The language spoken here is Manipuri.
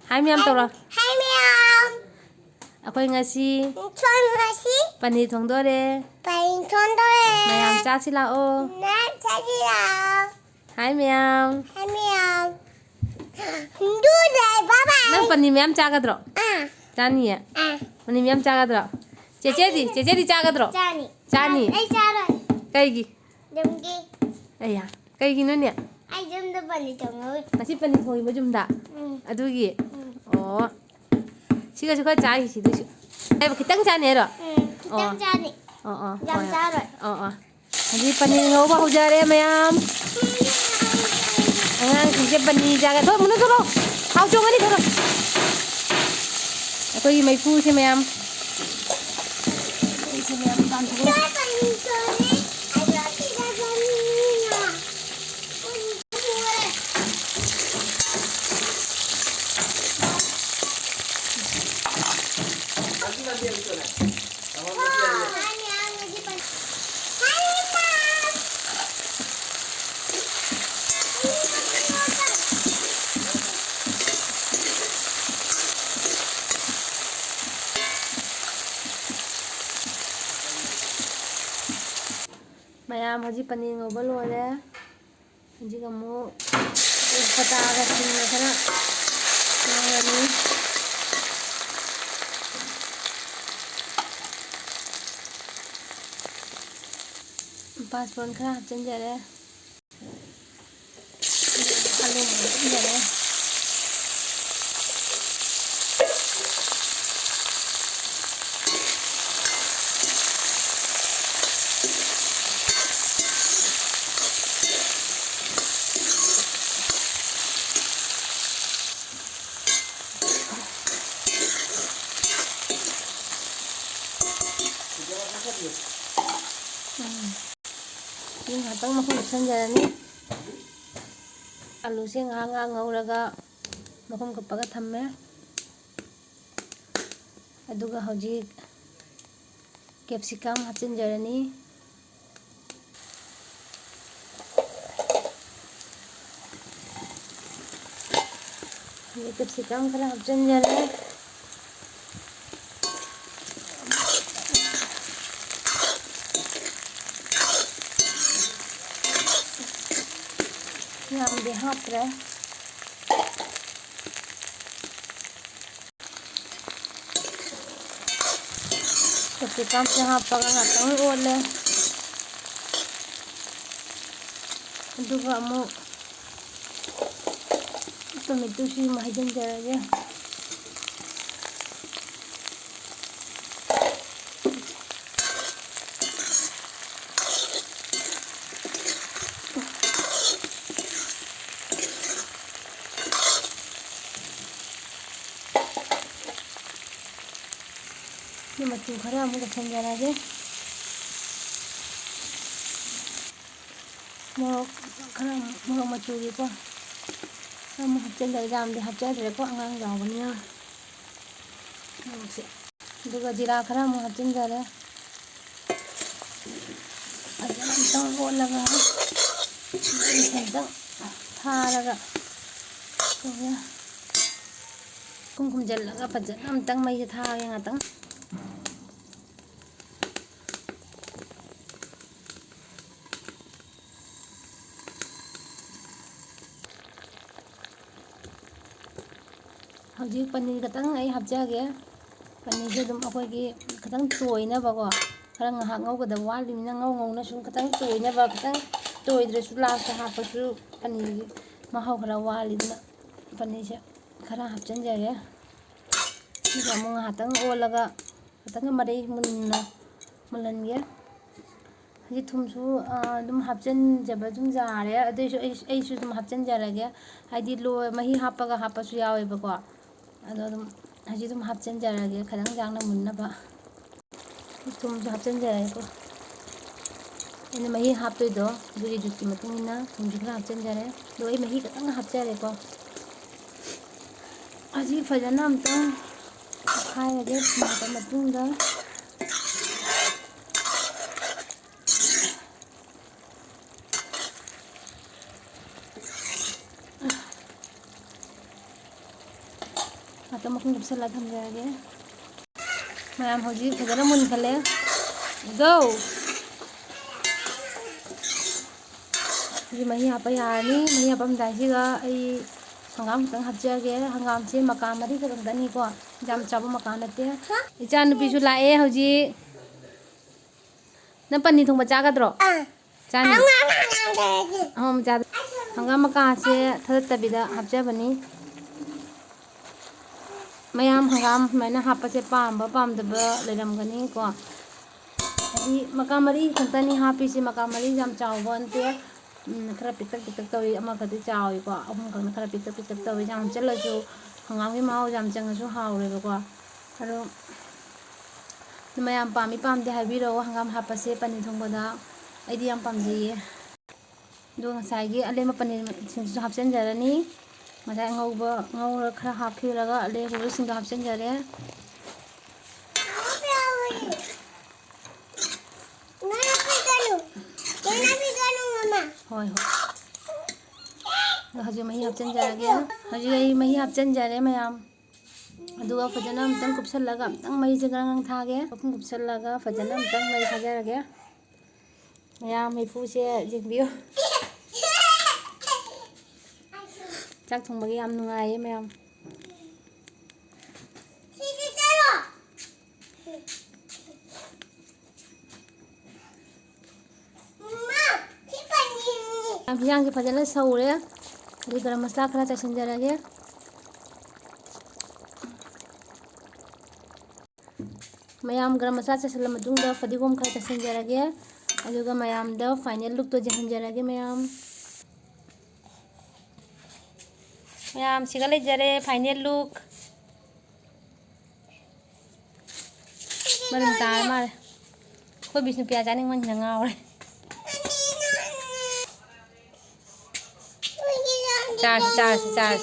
Hai miyam toro. Hai miyam. Akoy ngasi. Chon ngasi. Pani thongdore. Pani thongdore. Mayam chasi lao. Na chasi lao. Hai miyam. Hai miyam. Du dai bye bye. Nang pani miyam chagadro. Chani ya. Pani miyam chagadro. Cece di chagadro. Chani. Chani. Ai chara. Kaigi. Demgi. Ayya. Kaigi no ne. Ai jum da pani thongoi. Ngasi pani thoi mo jum da. Adugi. Oh. Siga siga chai si du. Ai khitang chani ro. Khitang chani. Jam chara. Haji pani ngau ba hujare mayam. Angang ije pani jaga tho mun tho. Khau chong ani tho. Akoy mai pu se mayam. Se mayam dan tho. Pani chone. Ai roti da pani na. Mayam haji pani ngau ba lo le. Haji kamu pata ga sin na kana. Ngani. Passport khara chen jare. Alu chen jare. Yung hatang makhong sanjara ni alu se nga ngauraga makhom kapaga thamme aduga hojik capsicum hapchinjarani ye capsicum khara hapchinjare Yamde hapre capsicum se hapaga ngatang ole aduga amu tomato si mahijinjarage मच्छू खरा मुझे संजरा जे मोरok खरा मोरok मच्छू की को हम हफ्ते ले जाम दे हफ्ते दे को अंगांग जाओ बनिया से दुगा जीरा खरा मु हफ्ते जरे अजन तो वो लगा है था लगा तो या कुमकुम जल लगा पजन हम तंग मई था yang atang हजी पनीर खतंग आई हपजागे पनीर से दम अखोय की खतंग तोयना बको खरा ngahak ngौगदा वालिमिना ngौना सुम खतंग तोयना बा खतंग तोयद्रसु लास्ट हापसु पनीर महौ खरा वालिना पनीर से खरा हपचन जागे इजा मु ngahak ओलगा खतंग मरे मुन्ना मुलनगे हजी थुमसु दम हपचन जब दम जारे अदैसु ऐसु दम हपचन जारगे हाइदि लो मही हापगा हापसु यावे बको अदो दम हजी दम हपचन जारगे खदंग जांगना मुन्नबा थुमसु हपचन जारे को इन मही हापतोइदो दुरी दुकी मतुंगिना थुमसु खरा हपचन जारे दो ए मही खतंग हपचारे को हजी फजना अमतंग खायगे मतुंगा ꯉꯥꯛꯇꯪ ꯃꯈꯨꯝ ꯀꯨꯞꯁꯜꯂꯒ ꯊꯝꯖꯔꯒꯦ ꯃꯌꯥꯝ ꯍꯧꯖꯤꯛ ꯐꯖꯅ ꯃꯨꯟꯈꯠꯂꯦ ꯒꯣ ꯍꯧꯖꯤꯛ ꯃꯍꯤ ꯍꯥꯞꯄ ꯌꯥꯔꯅꯤ ꯃꯍꯤ ꯍꯥꯞꯄꯝꯗꯥꯏꯁꯤꯒ ꯑꯩ ꯍꯪꯒꯥꯝ ꯈꯤꯇꯪ ꯍꯥꯞꯆꯒꯦ ꯍꯪꯒꯥꯝꯁꯦ ꯃꯀꯥ 4 ꯈꯛꯇꯅꯤꯀꯣ ꯌꯥꯝ ꯆꯥꯎꯕ ꯃꯀꯥ ꯅꯠꯇꯦ ꯏꯆꯥ ꯅꯨꯄꯤꯁꯨ ꯂꯥꯛꯑꯦ ꯍꯧꯖꯤꯛ ꯅꯪ ꯄꯅꯤ ꯊꯣꯡꯕ ꯆꯥꯒꯗ꯭ꯔꯣ ꯆꯥꯅꯤ ꯍꯪꯒꯥꯝ ꯃꯀꯥꯁꯦ ꯊꯥꯗꯠꯇꯕꯤꯗ ꯍꯥꯞꯆꯕꯅꯤ ꯃꯌꯥꯝ ꯍꯪꯒꯥꯝ ꯁꯨꯃꯥꯏꯅ ꯍꯥꯞꯄꯁꯦ ꯄꯥꯝꯕ ꯄꯥꯝꯗꯕ ꯂꯩꯔꯝꯒꯅꯤꯀꯣ ꯍꯥꯏꯗꯤ ꯃꯀꯥ 4 ꯈꯛꯇꯅꯤ ꯍꯥꯞꯄꯤꯁꯦ ꯃꯀꯥ 4 ꯌꯥꯝ ꯆꯥꯎꯕ ꯅꯠꯇꯦ खरा पिक्तक पिक्तक तौई अमखदि चावइको अहुम खन खरा पिक्तक पिक्तक तौई जाम चलसु हंगामगी माव जाम चंगसु हावरेबको अरो मयाम पामी पामदे हाबिरो हंगाम हापसे पनीर थोंबदा अइदि याम पामजैये दो ngसाइगी अलेम पनीर सिंसु हापचनजरनी ngसाइ ngौर खरा हापखिरगा अले हुरो सिंग हापचनजरे होय होय हजि मही हापचनजरगे हजि अई मही हापचनजरे मयाम अदुगा फजना अमतंग कुपसलगा अमतंग मही से गरंग थागे मखुम कुपसलगा फजना अमतंग मही थाजरगे मयाम मैफुसे जिंबियो चाक थोंबगी याम नुंगाइये मयाम हिंजांग के फजन सौरे अभी गरम मसाला खरा चसनजरगे मयाम गरम मसाला चसल मतुंगदा फदिगोम खरा चसनजरगे अदुगा मयामदा फाइनल लुक तो जहनजरगे मयाम सिगा लेजरे फाइनल लुक मरम तार मारे कोई बिष्णु पिया जानिंग मन ngaure चार